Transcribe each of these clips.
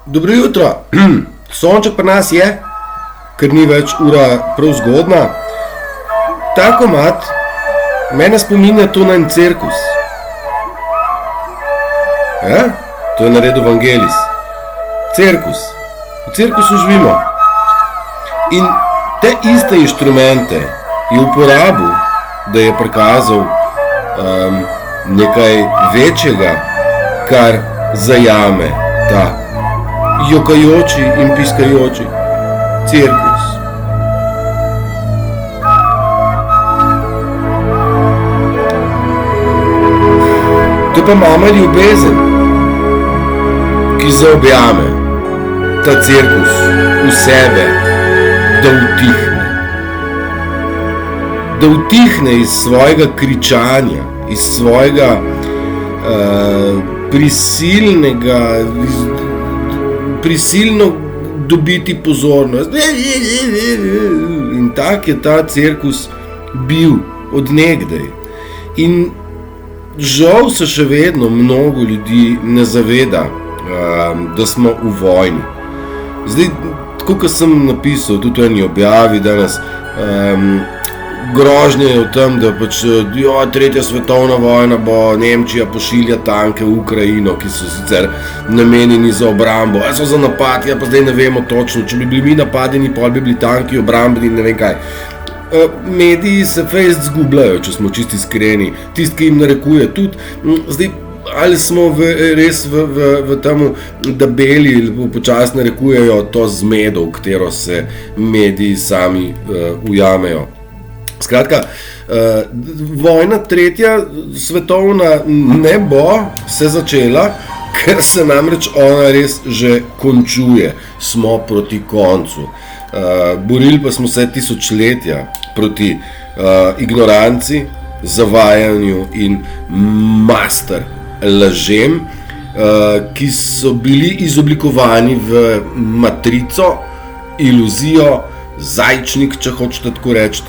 Dobro jutro, sonček pri nas je, ker ni več ura prav zgodna. Ta komad mene spominja to na en cirkus. Ja? To je naredil Vangelis. Cirkus. V cirkusu živimo. In te iste inštrumente je uporabil, da je prikazal nekaj večjega, kar zajame ta jokajoči in piskajoči cirkus. To je pa mama ljubezen, ki zaobjame ta cirkus v sebe, da utihne. Da utihne iz svojega kričanja, iz svojega prisilno dobiti pozornost. In tak je ta cirkus bil od nekdaj. In žal se še vedno mnogo ljudi ne zaveda, da smo v vojni. Zdaj, tako kot sem napisal tudi v eni objavi danes, grožnje je v tem, da pač tretja svetovna vojna bo, Nemčija pošilja tanke v Ukrajino, ki so sicer namenjeni za obrambo, so za napad, pa zdaj ne vemo točno, če bi bili mi napadeni, pol bi bili tanki obrambni, ne vem kaj. Mediji se fejst zgubljajo, če smo čisti iskreni, tisti, ki jim narekuje tudi, zdaj, ali smo res v temu, da beli počasno narekujejo to zmedo, v katero se mediji sami ujamejo. Skratka, vojna tretja svetovna ne bo se začela, ker se namreč ona res že končuje, smo proti koncu. Borili pa smo se tisočletja proti ignoranci, zavajanju in master lažem, ki so bili izoblikovani v matrico, iluzijo, zajčnik, če hočete tako reči,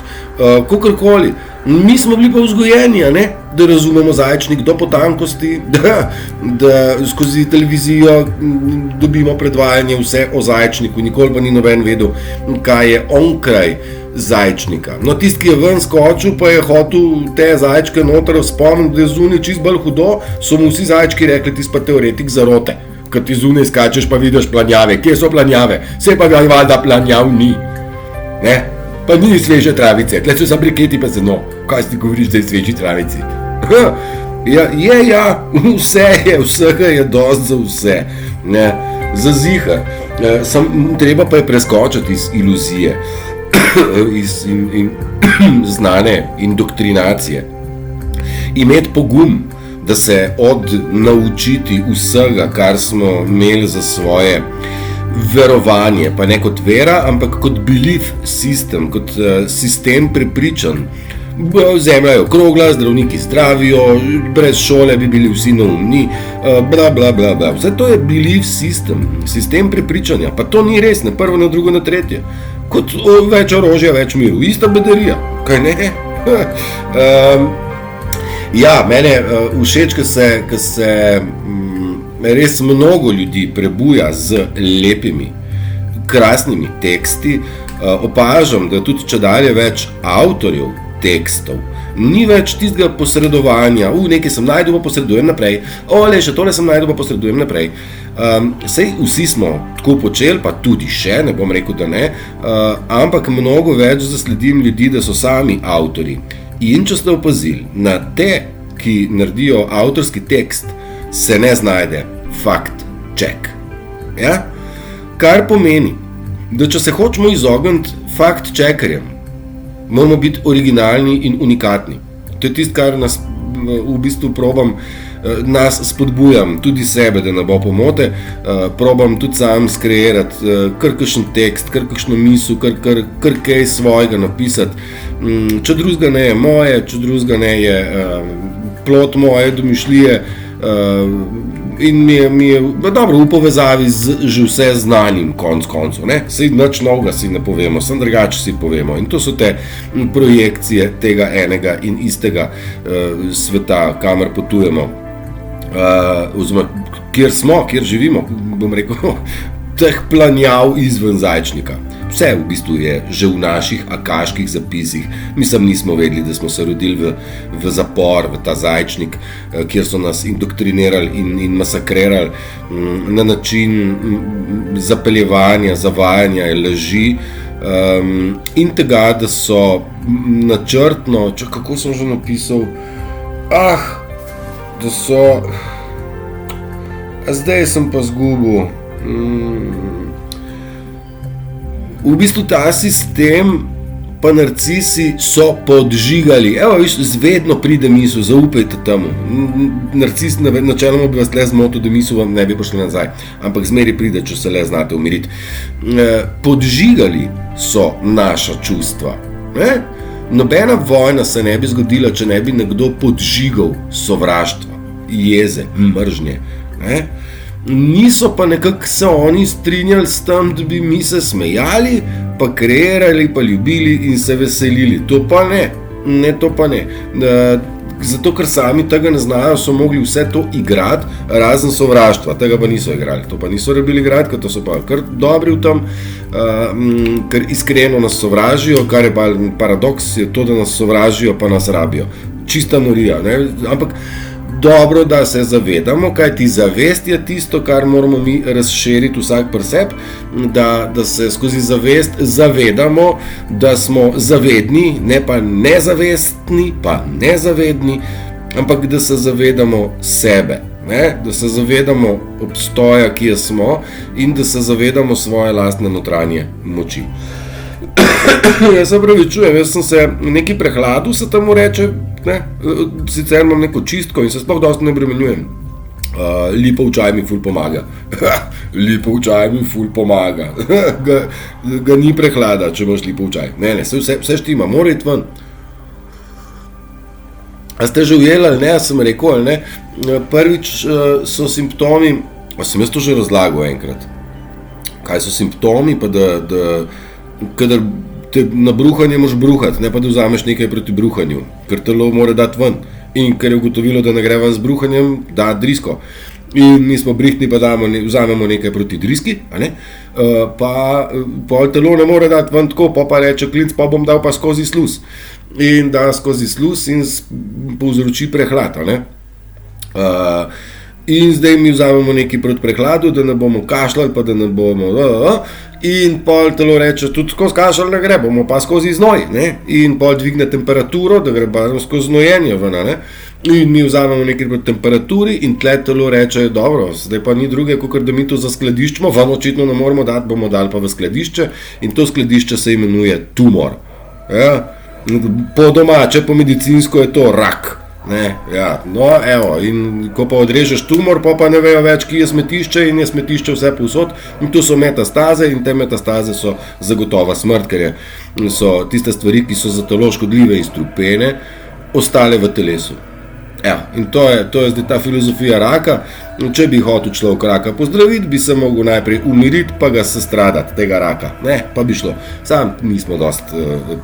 kakorkoli. Mi smo bili pa vzgojeni, da razumemo zajčnik do potankosti, da skozi televizijo dobimo predvajanje vse o zajčniku, nikoli pa ni noben vedel, kaj je onkraj zajčnika. No, tisti, ki je ven skočil, pa je hotel te zajčke noter spomniti, da je zunaj čist bolj hudo, so mu vsi zajčki rekli, ti pa teoretik zarote, kad ti zunaj skačeš pa vidiš planjave. Kje so planjave? Saj pa ga valjda planjav ni. Ne? Pa ni sveže travice, tle so briketi pa zeno. Kaj ti govoriš, da je sveži travici? Vse je, vsega je dost za vse. Ne? Za zihar. Treba pa je preskočiti iz iluzije, iz znane indoktrinacije. Imeti pogum, da se odnaučiti vsega, kar smo imeli za svoje verovanje, pa ne kot vera, ampak kot belief system, kot sistem prepričanj. Zemlja je okrogla, zdravniki zdravijo, brez šole bi bili vsi neumni, bla bla bla bla. Vse to je belief system, sistem prepričanja, pa to ni res, ne prvo, ne drugo, ne tretje. Kot več orožja, več miru, ista bedarija, kaj ne? Mene všeč, ko se res mnogo ljudi prebuja z lepimi, krasnimi teksti. Opažam, da tudi čedalje več avtorjev tekstov ni več tistega posredovanja, nekaj sem najdel, pa posredujem naprej, še tole sem najdel, pa posredujem naprej. Sej vsi smo tako počeli, pa tudi še, ne bom rekel, da ne, ampak mnogo več zasledim ljudi, da so sami avtori. In če ste opazili, na te, ki naredijo avtorski tekst, se ne znajde fact check. Ja? Kar pomeni, da če se hočemo izogniti fact checkerjem, moramo biti originalni in unikatni. To je tisto, kar nas v bistvu probam, nas spodbujam, tudi sebe, da ne bo pomote, probam tudi sam skreirati kakšen tekst, kakšno misel, kar kaj svojega napisati. Če drugega ne je moje, če drugega ne je plot moje domišljije, in mi je dobro v povezavi z že vse znanim koncu, ne? Saj nič novega si ne povemo, sem drugače si povemo. In to so te projekcije tega enega in istega sveta, kamor potujemo. kjer živimo, bom rekel, teh planjav izven Zajčnika. Vse v bistvu je že v naših akaških zapisih. Mislim, nismo vedeli, da smo se rodili v zapor, v ta Zajčnik, kjer so nas indoktrinirali in masakrirali na način zapeljevanja, zavajanja, laži in tega, da so načrtno, kako sem že napisal, da so, zdaj sem pa zgubil, v bistvu ta sistem pa narcisi so podžigali. Evo, viš, vedno pride misel, zaupajte temu. Narcis načeloma bi vas le zmotil, da misel vam ne bi prišli nazaj, ampak zmeri pride, če se le znate umiriti. Podžigali so naša čustva. Nobena vojna se ne bi zgodila, če ne bi nekdo podžigal sovraštva, jeze, mržnje. Niso pa nekako se oni strinjali s tem, da bi mi se smejali, pa kreirali, pa ljubili in se veselili. To pa ne. To pa ne. Zato, ker sami tega ne znajo, so mogli vse to igrati, razen sovraštva. Tega pa niso igrali. To pa niso rabili igrati, ker to so pa kar dobri v tem, ker iskreno nas sovražijo, kar je pa paradoks, je to, da nas sovražijo, pa nas rabijo. Čista norija, ne? Ampak dobro, da se zavedamo, kajti zavest je tisto, kar moramo mi razširiti vsak pri sebi, da se skozi zavest zavedamo, da smo zavedni, ne pa nezavestni, pa nezavedni, ampak da se zavedamo sebe, da se zavedamo obstoja, ki je smo, in da se zavedamo svoje lastne notranje moči. Jaz se opravičujem, jaz sem se neki prehladil, se temu reče, sicer imam neko čistko in se sploh dosti ne bremenjujem. Lipov čaj mi ful pomaga. Lipov čaj mi ful pomaga. Ga ni prehlada, če imaš lipov čaj. Ne, vse štima, mora iti ven. A ste že ujeli ali ne, a sem rekel ali ne, prvič so simptomi, a sem jaz to že razlagal enkrat, kaj so simptomi, pa da kadar te na bruhanje moraš bruhati, ne pa da vzameš nekaj proti bruhanju, ker telo mora dati ven. In ker je ugotovilo, da ne gre ven z bruhanjem, da drisko. In mi smo brihtni, pa vzamemo nekaj proti driski, pa pol telo ne more dati ven tako, pa reče klinc, pa bom dal pa skozi sluz. In da skozi sluz in povzroči prehlad. In zdaj mi vzamemo nekaj proti prehladu, da ne bomo kašljali, pa da ne bomo... In pol telo reče, tudi skozi kašelj ne gre, bomo pa skozi znoj, in pol dvigne temperaturo, da gre pa skozi znojenje ven, in mi vzamemo nekaj proti temperaturi in tle telo reče, dobro, zdaj pa ni druge, kakor da mi to zaskladiščimo, vam očitno ne moramo dati, bomo dali pa v skladišče in to skladišče se imenuje tumor. Po domače, po medicinsko je to rak. In ko pa odrežeš tumor, pa ne vejo več, ki je smetišče in je smetišče vse povsod in tu so metastaze in te metastaze so zagotova smrt, ker so tiste stvari, ki so za telo škodljive in strupene, ostale v telesu. In to je zdaj ta filozofija raka. Če bi hotel človek raka pozdraviti, bi se mogel najprej umiriti, pa ga sestradati, tega raka. Pa bi šlo. Sam nismo dost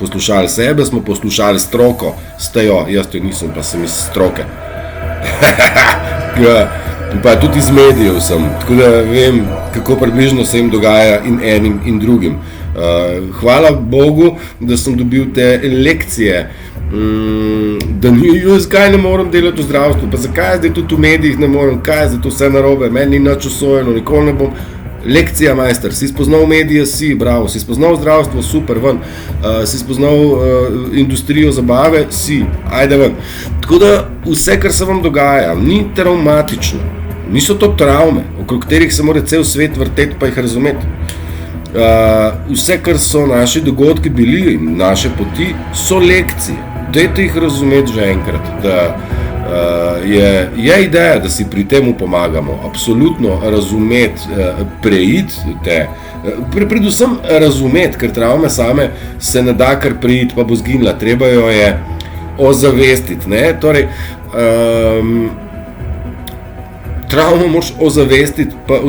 poslušali sebe, smo poslušali stroko. Stejo, jaz to nisem, pa sem iz stroke. Pa tudi iz medijev sem, tako da vem, kako približno se jim dogaja in enim in drugim. Hvala Bogu, da sem dobil te lekcije, da zakaj ne moram delati v zdravstvu, pa zakaj zdaj tudi v medijih ne moram, kaj je zdaj to vse narobe, meni ni nič usojeno, nikoli ne bom. Lekcija, majster, si spoznal medije, si, bravo, si spoznal zdravstvo, super, ven, si spoznal industrijo zabave, si, ajde ven. Tako da vse, kar se vam dogaja, ni traumatično, niso to travme, okrog katerih se mora cel svet vrteti pa jih razumeti. Vse, kar so naši dogodki bili, naše poti, so lekcije. Dajte jih razumeti že enkrat, da je ideja, da si pri temu pomagamo. Absolutno razumeti, preiti te, predvsem razumeti, ker travme same se ne da kar preiti, pa bo zginila. Treba jo je ozavestiti. Torej, travmo moraš ozavestiti, pa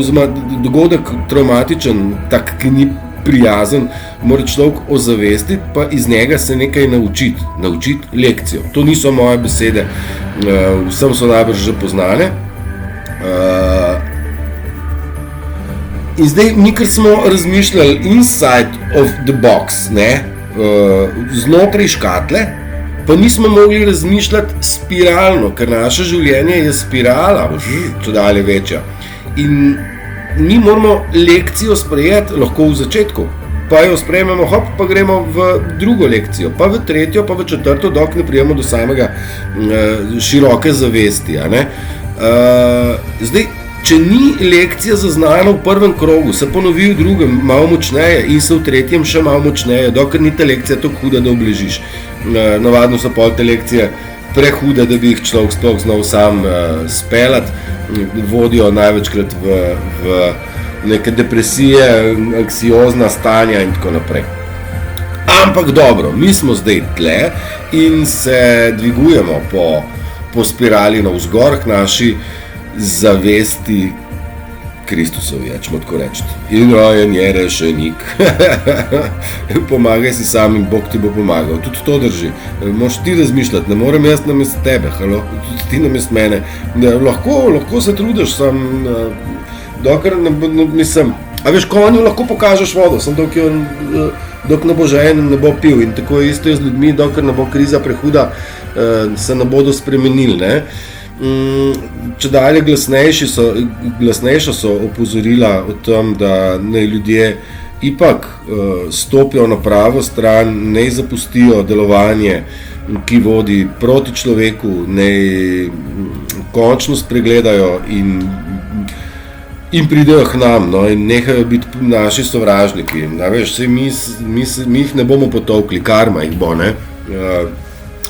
dogodek traumatičen, tak, ki ni prijazen, mora človek ozavestiti, pa iz njega se nekaj naučiti lekcijo. To niso moje besede, vsem so najbrž že poznane. In zdaj, mi kar smo razmišljali inside of the box, ne, znotraj škatle, pa nismo mogli razmišljati spiralno, ker naše življenje je spirala, če dalje večja. In mi moramo lekcijo sprejeti lahko v začetku, pa jo sprejmemo, hop, pa gremo v drugo lekcijo, pa v tretjo, pa v četrto, dok ne prijemo do samega široke zavesti. Zdaj, če ni lekcija zaznana v prvem krogu, se ponovi v drugem malo močneje in se v tretjem še malo močneje, dokler ni ta lekcija tako huda, da obležiš. Navadno so pol te lekcije prehude, da bi jih človek sploh znal sam speljati, vodijo največkrat v neke depresije, anksiozna stanja in tako naprej. Ampak dobro, mi smo zdaj tle in se dvigujemo po spirali navzgor k naši zavesti Kristusovi, če tako reči. In rojen je rešenik. Pomagaj si sam in Bog ti bo pomagal. Tudi to drži. Moš ti razmišljati, ne morem jaz namest tebe, tudi ti namest mene. Lahko se trudiš, dokler mislim. A veš, konju lahko pokažeš vodo, sem dok ne bo žejen, ne bo pil. In tako isto je z ljudmi, dokler ne bo kriza prehuda, se ne bodo spremenili, ne. Če dalje glasnejša so opozorila o tem, da naj ljudje ipak stopijo na pravo stran, naj zapustijo delovanje, ki vodi proti človeku, naj končno spregledajo in pridejo k nam, no, in nehajo biti naši sovražniki. Veš, mi jih ne bomo potolkli, karma jih bo, ne.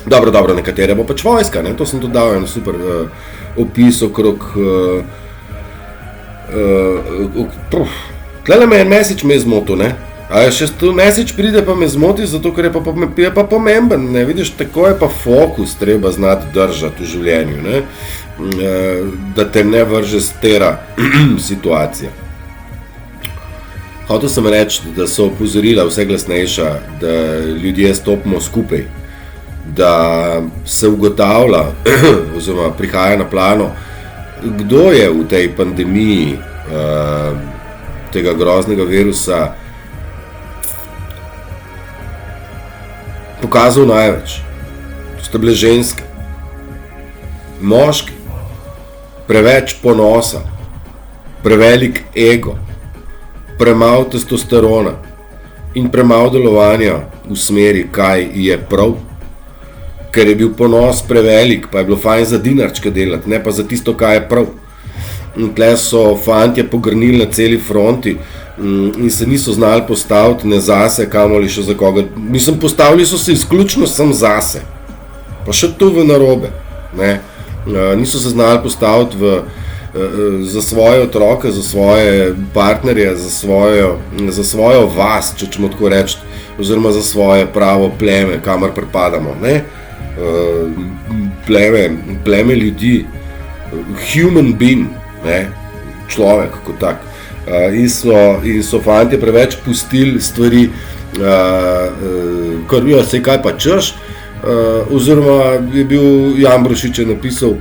Dobro, nekatere bo pač vojska, ne? To sem tudi dal en super opis okrog tlele me en message me je zmotil, ne? A še tu message pride pa me zmoti, zato ker je pa pomemben, ne? Vidiš, tako je pa fokus treba znati držati v življenju, ne? Da te ne vrže stera situacija. Hotel sem reči, da so opozorila vse glasnejša, da ljudje stopimo skupaj, da se ugotavlja, oziroma prihaja na plano, kdo je v tej pandemiji tega groznega virusa pokazal največ. To sta bile ženske, moški, preveč ponosa, prevelik ego, premalo testosterona in premalo delovanja v smeri, kaj je prav. Ker je bil ponos prevelik, pa je bilo fajn za dinarčke delati, ne pa za tisto, kaj je prav. In tle so fantje pogrnili na celi fronti in se niso znali postaviti ne zase, kamoli še za koga. Mislim, postavili so se izključno sam zase, pa še to v narobe, ne. Niso se znali postaviti za svoje otroke, za svoje partnerje, za svojo vas, če ćemo tako reči, oziroma za svoje pravo pleme, kamor pripadamo, ne. Pleme ljudi, human being, ne, človek kot tak. In so fantje preveč pustili stvari, kar jo se kaj pa češ, oziroma je bil Jambrošič je napisal,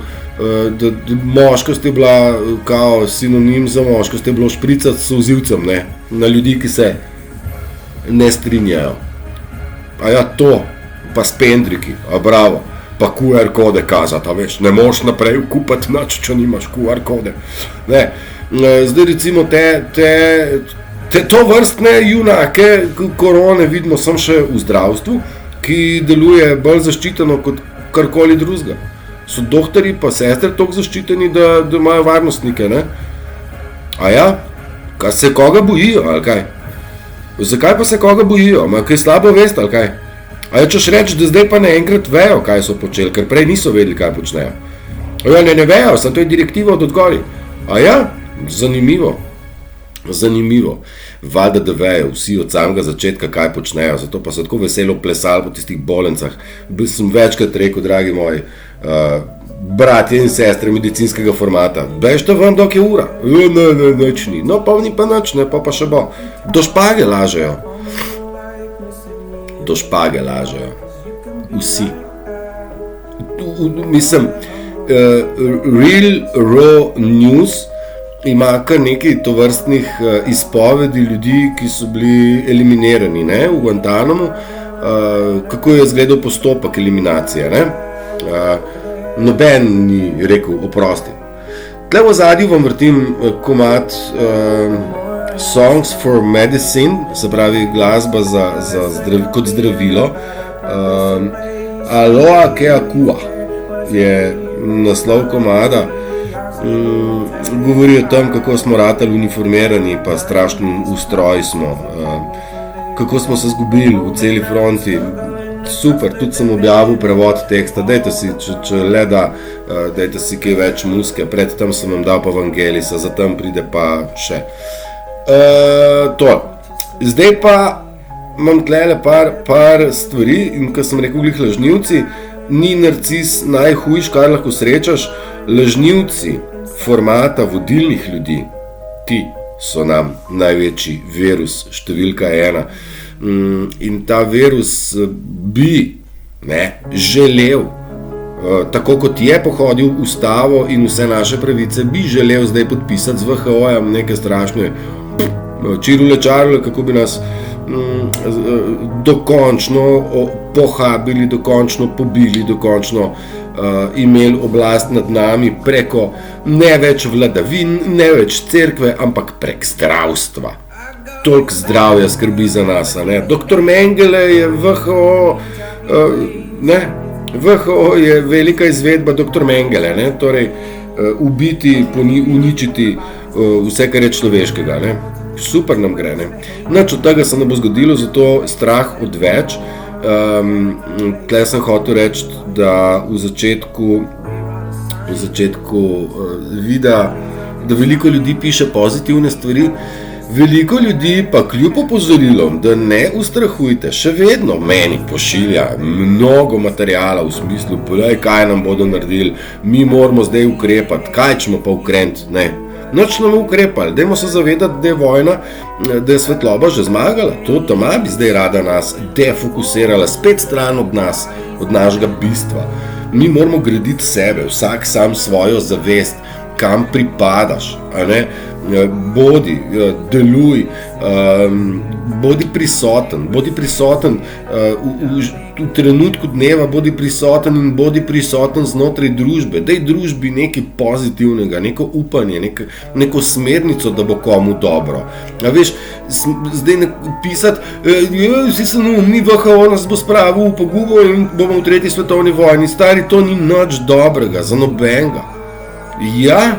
da moškost je bila kao sinonim za moškost, je bilo špricati s solzivcem, ne, na ljudi, ki se ne strinjajo. A ja, to pa s pendriki, a bravo, pa QR kode kazati, a veš, ne moš naprej kupati nič, če nimaš QR kode. Ne, zdaj recimo to vrstne junake korone vidimo samo še v zdravstvu, ki deluje bolj zaščiteno kot karkoli drugega. So doktorji pa sestre toliko zaščiteni, da imajo varnostnike, ne? A ja, kaj se koga bojijo, ali kaj? Zakaj pa se koga bojijo? Ma kaj slabo vest, ali kaj? A ja, češ reči, da zdaj pa naenkrat vejo, kaj so počeli, ker prej niso vedeli, kaj počnejo. A ja, ne vejo, sem to je direktiva od odgori. A ja, zanimivo. Valjda, da vejo vsi od samega začetka, kaj počnejo, zato pa so tako veselo plesali po tistih bolencah. Sem večkrat rekel, dragi moji, bratje in sestre medicinskega formata, bežte vam, dok je ura. Ne, nič ni. No, pa ni pa nič, ne, pa še bo. Do špage lažejo. Vsi. Mislim, real raw news ima kar nekaj tovrstnih izpovedi ljudi, ki so bili eliminirani, ne, v Guantanamu, kako je izgledal postopek eliminacije, ne. Noben ni rekel oprosti. Tle v zadnji vam vrtim komad Songs for Medicine, se pravi glasba kot zdravilo. Aloha Kea Kua je naslov komada. Govori o tem, kako smo ratali uniformirani, pa strašno ustroji smo, kako smo se zgubili v celi fronti. Super, tudi sem objavil prevod teksta, dajte si, če le da, dajte si kaj več muske, predtem sem vam dal pa Evangelisa, zatem pride pa še. To. Zdaj pa imam tlele par stvari in ko sem rekel glih lažnivci, ni narcis najhujš, kar lahko srečaš. Lažnivci formata vodilnih ljudi, ti so nam največji virus, številka 1. In ta virus bi želel, tako kot je pohodil ustavo in vse naše pravice, bi želel zdaj podpisati z VHO-jem neke strašne čirule, kako bi nas dokončno pohabili, dokončno pobili, dokončno imeli oblast nad nami preko ne več vladavin, ne več cerkve, ampak prek zdravstva. Toliko zdravja skrbi za nas, ne? Dr. Mengele je VHO, VHO je velika izvedba Dr. Mengele, ne? Torej ubiti, uničiti vse, kar je človeškega, ne? Super nam gre, ne? Nič od tega se ne bo zgodilo, zato strah odveč. Tle sem hotel reči, da v začetku videa, da veliko ljudi piše pozitivne stvari, veliko ljudi pa kljub opozorilom, da ne ustrahujte, še vedno meni pošilja mnogo materijala v smislu, kaj nam bodo naredili, mi moramo zdaj ukrepati, kaj ćemo pa ukreniti, ne. Noč nam ukrepali, dajmo se zavedati, da je vojna, da je svetloba že zmagala, to doma bi zdaj rada nas defokusirala, spet stran od nas, od našega bistva. Mi moramo graditi sebe, vsak sam svojo zavest, kam pripadaš, a ne? Bodi, deluj, bodi prisoten v trenutku dneva, bodi prisoten in bodi prisoten znotraj družbe, daj družbi nekaj pozitivnega, neko upanje, neko smernico, da bo komu dobro. A veš, zdaj pisati, vsi so neumni, VHO nas bo spravil v pogubo in bomo v 3. svetovni vojni, stari, to ni nič dobrega, za nobenega. Ja,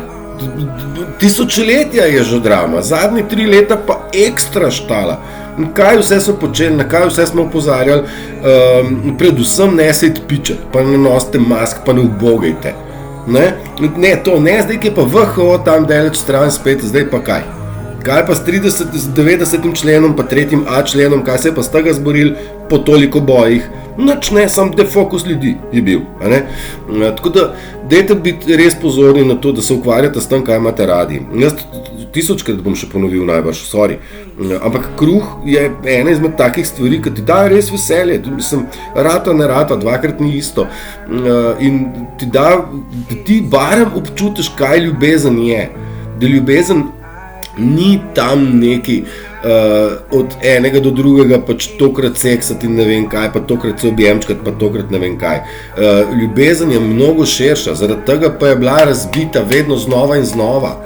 tisočletja je že drama, zadnje 3 leta pa ekstra štala. Kaj vse so počeli, na kaj vse smo opozarjali, predvsem ne sejte pičet, pa ne nosite mask, pa ne ubogajte. Ne, to ne, zdaj ki je pa VHO tam daleč stran spet, zdaj pa kaj? Kaj pa s 90. členom, pa 3.a členom, kaj se je pa z tega zboril po toliko bojih? Nič ne, sam defokus ljudi je bil, a ne? Tako da, dajte biti res pozorni na to, da se ukvarjate s tem, kaj imate radi. Jaz 1000krat bom še ponovil najbrž, sorry. Ampak kruh je ena izmed takih stvari, ki ti daje res veselje. Mislim, rata ne rata, dvakrat ni isto. In ti da, da ti barem občutiš, kaj ljubezen je. Da ljubezen ni tam neki od enega do drugega, pač tokrat seksati in ne vem kaj, pa tokrat se objemčkati, pa tokrat ne vem kaj. Ljubezen je mnogo širša, zaradi tega pa je bila razbita vedno znova in znova.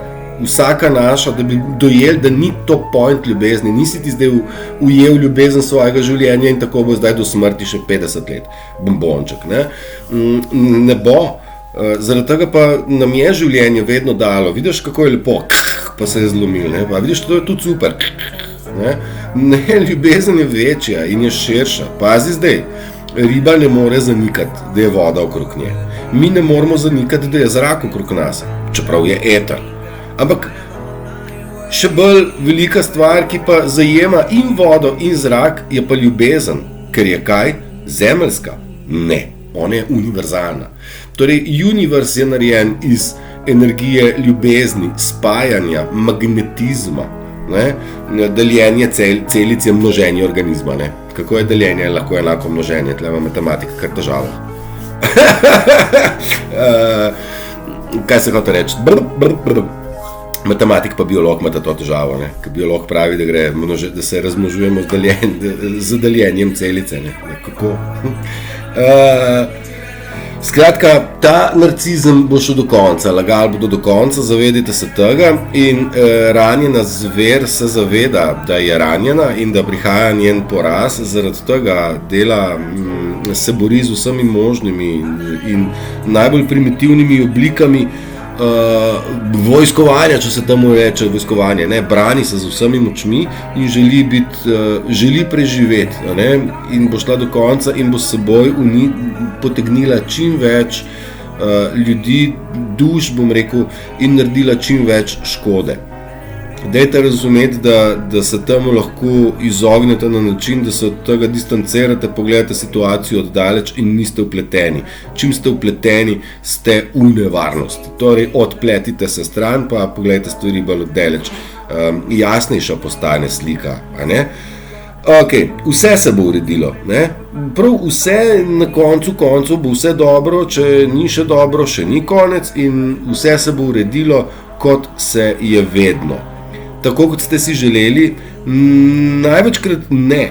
Vsaka naša, da bi dojeli, da ni to point ljubezni, nisi ti zdaj ujel ljubezen svojega življenja in tako bo zdaj do smrti še 50 let, bombonček, ne? Ne bo. Zaradi tega pa nam je življenje vedno dalo, vidiš kako je lepo, pa se je zlomil, ne? Pa vidiš, to je tudi super, ne, ljubezen je večja in je širša, pazi zdaj, riba ne more zanikati, da je voda okrog nje, mi ne moramo zanikati, da je zrak okrog nas, čeprav je eter, ampak še bolj velika stvar, ki pa zajema in vodo in zrak, je pa ljubezen, ker je kaj? Zemeljska? Ne, ona je univerzalna. Torej, univerz je narejen iz energije ljubezni, spajanja, magnetizma, ne? Deljenje celic je množenje organizma, ne? Kako je deljenje lahko enako množenje, tle ima matematika kar težava. Kaj se hoče reči? Matematik pa biolog imata to težavo, ne? Ker biolog pravi, da se razmnožujemo z deljenjem celice. Ne? Kako? Skratka, ta narcizem bo šel do konca, lagali bodo do konca, zavedite se tega in ranjena zver se zaveda, da je ranjena in da prihaja njen poraz, zaradi tega se bori z vsemi možnimi in najbolj primitivnimi oblikami vojskovanja, če se temu reče vojskovanje, ne, brani se z vsemi močmi in želi preživeti, ne, in bo šla do konca in bo s seboj potegnila čim več ljudi, duš, bom rekel, in naredila čim več škode. Dajte razumeti, da se temu lahko izognete na način, da se od tega distancirate, pogledate situacijo oddaleč in niste vpleteni. Čim ste vpleteni, ste v nevarnosti. Torej, odpletite se stran, pa pogledajte stvari bolj oddaleč. Jasnejša postane slika, a ne? Ok, vse se bo uredilo, ne? Prav vse na koncu bo vse dobro, če ni še dobro, še ni konec in vse se bo uredilo, kot se je vedno. Tako kot ste si želeli, največkrat ne.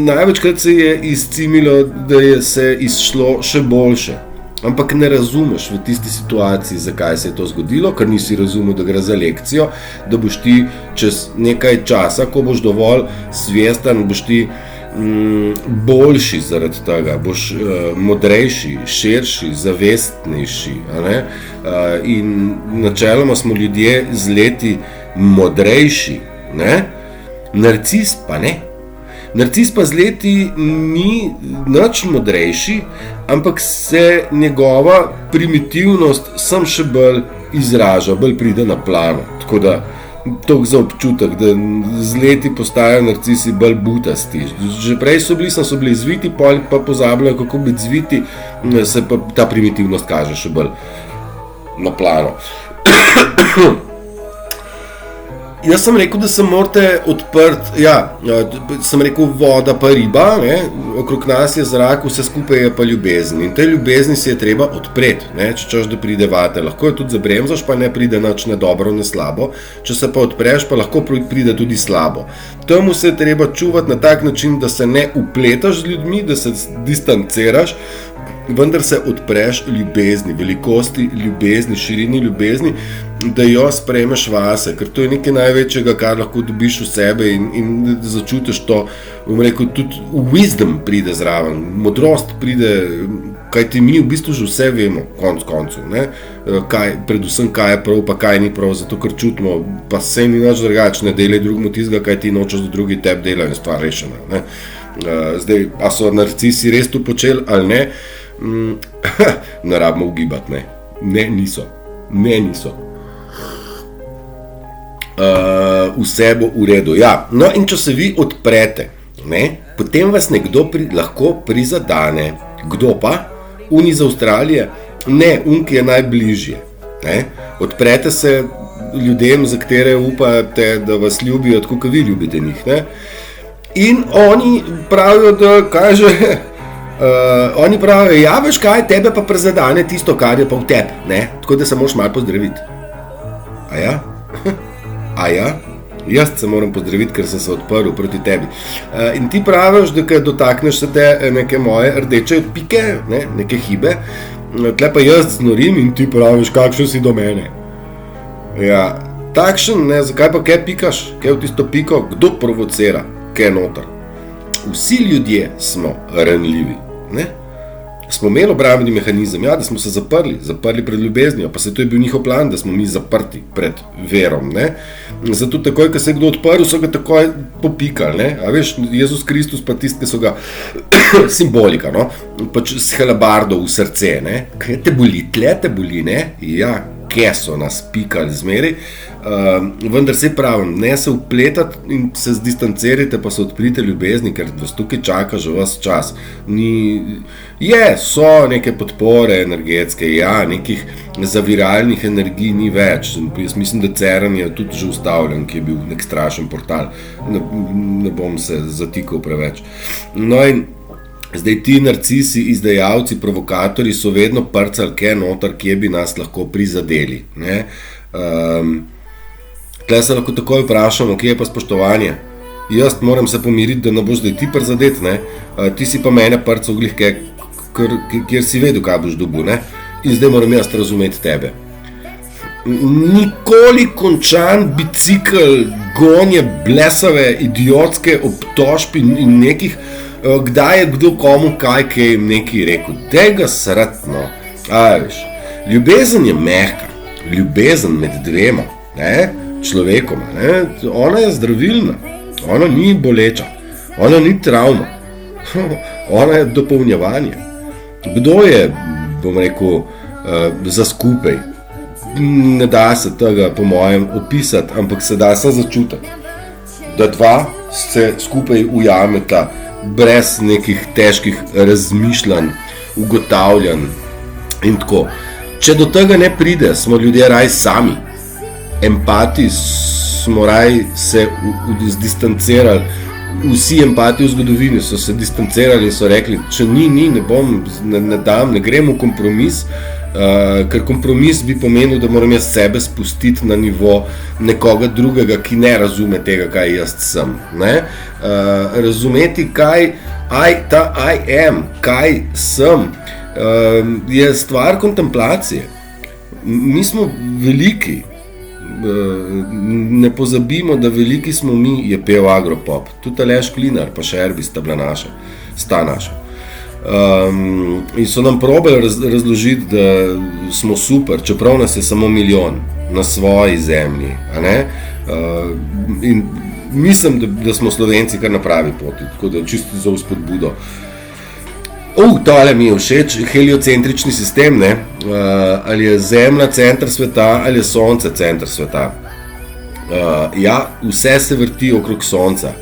Največkrat se je izcimilo, da je se izšlo še boljše. Ampak ne razumeš v tisti situaciji, zakaj se je to zgodilo, ker nisi razumel, da gre za lekcijo, da boš ti čez nekaj časa, ko boš dovolj svesten, boš ti boljši zaradi tega, boš modrejši, širši, zavestnejši, a ne? In načeloma smo ljudje z leti modrejši, ne? Narcis pa ne. Narcis pa z leti ni nič modrejši, ampak se njegova primitivnost sam še bolj izraža, bolj pride na plano. Tako da toliko za občutek, da z leti postajajo narcisi bolj butasti. Že prej so bili zviti, pa pozabljajo, kako biti zviti, se pa ta primitivnost kaže še bolj na plano. Jaz sem rekel, da se morate odprti, sem rekel voda pa riba, ne? Okrog nas je zrak, vse skupaj je pa ljubezen. In te ljubezni si je treba odpreti, ne? Če češ, da pride vate. Lahko je tudi zabremzaš, pa ne pride nič ne dobro, ne slabo. Če se pa odpreš, pa lahko pride tudi slabo. Temu se je treba čuvati na tak način, da se ne upletaš z ljudmi, da se distanciraš, vendar se odpreš ljubezni, velikosti ljubezni, širini ljubezni, da jo sprejmeš vase, ker to je nekaj največjega, kar lahko dobiš v sebe in začutiš to, bom rekel, tudi wisdom pride zraven, modrost pride, kajti mi v bistvu že vse vemo, koncu, ne? Predvsem kaj je prav, pa kaj ni prav, zato ker čutimo, pa se ni nič drugače, ne delaj drugemu tizga, kaj ti nočeš, da drugi tebi delajo in stvar rešena, ne? Zdaj, a so narcisi res to počeli ali ne? Ne rabimo ugibati, ne. Ne, niso. Vse bo v redu. Ja. No, in če se vi odprete, ne, potem vas nekdo lahko prizadane. Kdo pa? Oni iz Avstralije? Ne, ki je najbližje. Ne. Odprete se ljudem, za katere upate, da vas ljubijo, tako kot vi ljubite njih. Ne. In oni pravijo, da kaže... oni pravijo, ja, veš kaj, tebe pa prizadane tisto, kar je pa v tebi, ne? Tako da se moraš malo pozdraviti. A ja? Jaz se moram pozdraviti, ker sem se odprl proti tebi. In ti praviš, da kaj dotakneš se te neke moje rdeče pike, ne? Neke hibe, tle pa jaz znorim in ti praviš, kakšen si do mene. Ja, takšen, ne, zakaj pa kaj pikaš? Kaj v tisto piko? Kdo provocira? Kaj je noter? Vsi ljudje smo ranljivi. Ne? Smo imeli obrambni mehanizem, ja, da smo se zaprli pred ljubeznijo, pa se to je bil njihov plan, da smo mi zaprti pred verom, ne? Zato takoj, ko se je kdo odprl, so ga takoj popikali, ne? A veš, Jezus Kristus pa tisti, ki so ga simbolika, no? Pač s helebardo v srce, ne? Kaj te boli, tle te boli, ne? Ja, kje so nas pikali zmeri, vendar se pravim, ne se vpletati in se zdistancirajte, pa se odprite ljubezni, ker vas tukaj čaka že vas čas. So neke podpore energetske, ja, nekih zaviralnih energij ni več. Jaz mislim, da CERN je tudi že ustavljen, ki je bil nek strašen portal. Ne bom se zatikal preveč. No in Zdaj ti narcisi, izdajalci, provokatorji so vedno prcali kje noter, kje bi nas lahko prizadeli. Tle se lahko takoj vprašamo, kje je pa spoštovanje. Jaz moram se pomiriti, da ne boš zdaj ti prizadet, ti si pa mene prcal glih, kjer si vedel, kaj boš dobil, in zdaj moram jaz razumeti tebe. Nikoli končan bicikl, gonje, blesave, idiotske obtožbe in nekih, kdaj je kdo komu kaj jim nekaj rekel. Daj ga sratno. Ljubezen je mehka, ljubezen med dvema, človekoma, ona je zdravilna, ona ni boleča, ona ni travma, ona je dopolnjevanje. Kdo je, bom rekel, za skupaj? Ne da se tega po mojem opisati, ampak se da se začutiti, da dva se skupaj ujameta brez nekih težkih razmišljanj, ugotavljanj in tako. Če do tega ne pride, smo ljudje raj sami. Empati smo raj se distancirali. Vsi empati v zgodovini so se distancirali in so rekli, če ne bom, ne dam, ne grem v kompromis, ker kompromis bi pomenil, da moram jaz sebe spustiti na nivo nekoga drugega, ki ne razume tega, kaj jaz sem. Razumeti, kaj sem, je stvar kontemplacije. Mi smo veliki, ne pozabimo, da veliki smo mi, je pel Agropop. Tudi Aleš Klinar pa Šerbi sta naša. In so nam probali razložiti, da smo super, čeprav nas je samo 1 milijon na svoji zemlji, in mislim, da smo Slovenci kar na pravi poti, tako da čisto za vzpodbudo. Tole mi je všeč, heliocentrični sistem, ali je Zemlja center sveta ali je Sonce center sveta. Vse se vrti okrog Sonca,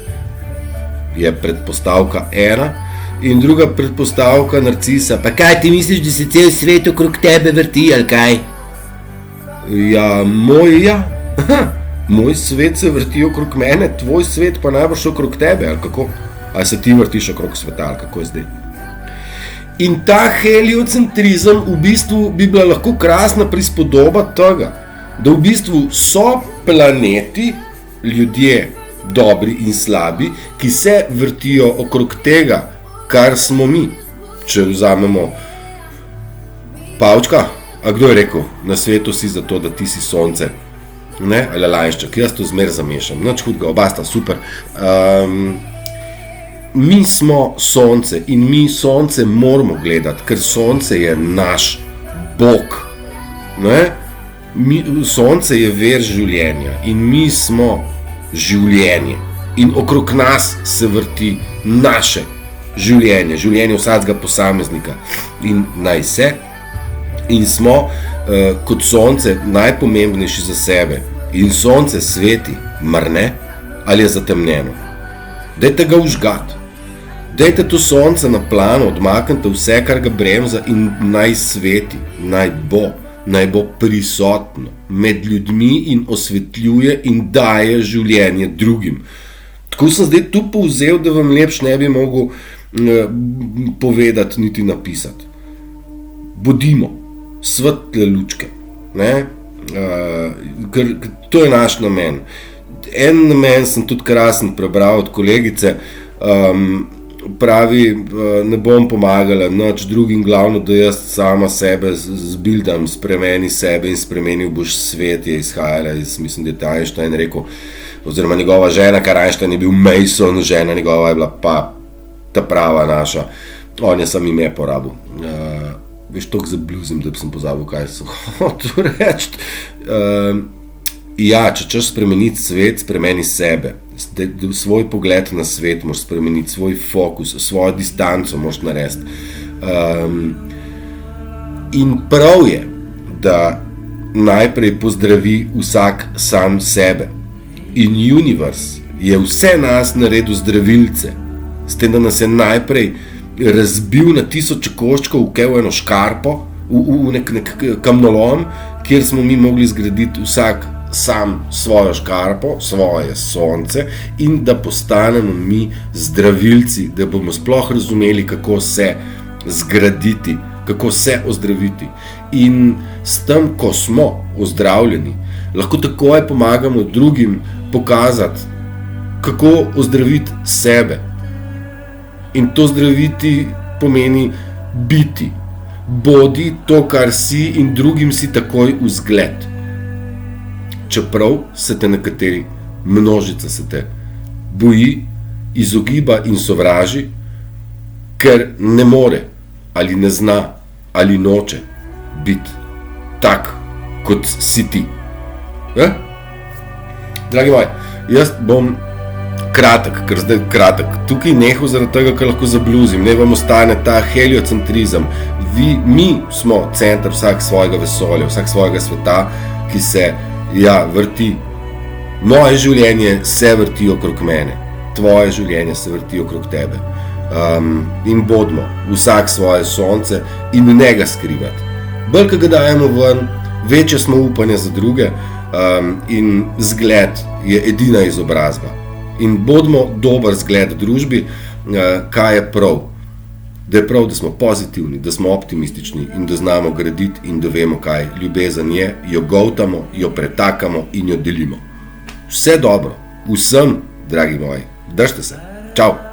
je predpostavka ena. In druga predpostavka narcisa, pa kaj ti misliš, da se cel svet okrog tebe vrti, ali kaj? Moj svet se vrti okrog mene, tvoj svet pa najbrž okrog tebe, ali kako? Ali se ti vrtiš okrog sveta, ali kako je zdaj? In ta heliocentrizem v bistvu bi bila lahko krasna prispodoba tega, da v bistvu so planeti, ljudje, dobri in slabi, ki se vrtijo okrog tega, kar smo mi. Če vzamemo Pavčka, a kdo je rekel, na svetu si zato, da ti si sonce, ali Lajnšček, jaz to zmer zamešam, nič hudega, oba sta super. Mi smo sonce in mi sonce moramo gledati, ker sonce je naš Bog. Sonce je ver življenja in mi smo življenje in okrog nas se vrti naše življenje vsakega posameznika in naj se, in smo kot sonce najpomembnejši za sebe in sonce sveti, mar ne, ali je zatemnjeno. Dajte ga užgati, dajte to sonce na plano, odmaknite vse, kar ga bremza in naj sveti, naj bo prisotno med ljudmi in osvetljuje in daje življenje drugim. Tako sem zdaj tu povzel, da vam lepš ne bi mogel povedati niti napisati. Bodimo svetle lučke, ker to je naš namen. En namen sem tudi krasen prebral od kolegice, pravi, ne bom pomagala nič drugim, glavno, da jaz sama sebe zbildam, spremeni sebe in spremenil boš svet, je izhajala iz, mislim, da je Einstein rekel, oziroma njegova žena, kar Einstein je bil Mason, žena njegova je bila pa ta prava naša, on je sam ime porabil. Veš, toliko zabluzim, da bi sem pozabil, kaj sem hotel reči. Če češ spremeniti svet, spremeni sebe. Svoj pogled na svet moraš spremeniti, svoj fokus, svojo distanco moraš narediti. In prav je, da najprej pozdravi vsak sam sebe. In univerz je vse nas naredil zdravilce, s tem, da nas je najprej razbil na 1000 koščkov v eno škarpo, v nek kamnolom, kjer smo mi mogli zgraditi vsak sam svojo škarpo, svoje sonce in da postanemo mi zdravilci, da bomo sploh razumeli, kako se zgraditi, kako se ozdraviti. In s tem, ko smo ozdravljeni, lahko takoj pomagamo drugim pokazati, kako ozdraviti sebe. In to zdraviti pomeni biti. Bodi to, kar si, in drugim si takoj vzgled. Čeprav se te nekateri, množica se te boji, izogiba in sovraži, ker ne more ali ne zna ali noče biti tak, kot si ti. Dragi moji, jaz bom kratek, ker zdaj kratek. Tukaj nehal zaradi tega, ker lahko zabluzim, ne vam ostane ta heliocentrizem. Mi smo center vsak svojega vesolja, vsak svojega sveta, ki se vrti. Moje življenje se vrti okrog mene, tvoje življenje se vrti okrog tebe. In bodimo vsak svoje sonce in ne ga skrivati. Bolj, ko ga dajemo ven, večje smo upanje za druge, in zgled je edina izobrazba. In bodimo dober zgled družbi, kaj je prav. Da je prav, da smo pozitivni, da smo optimistični in da znamo graditi in da vemo, kaj ljubezen je, jo goltamo, jo pretakamo in jo delimo. Vse dobro, vsem, dragi moji, držite se. Čau!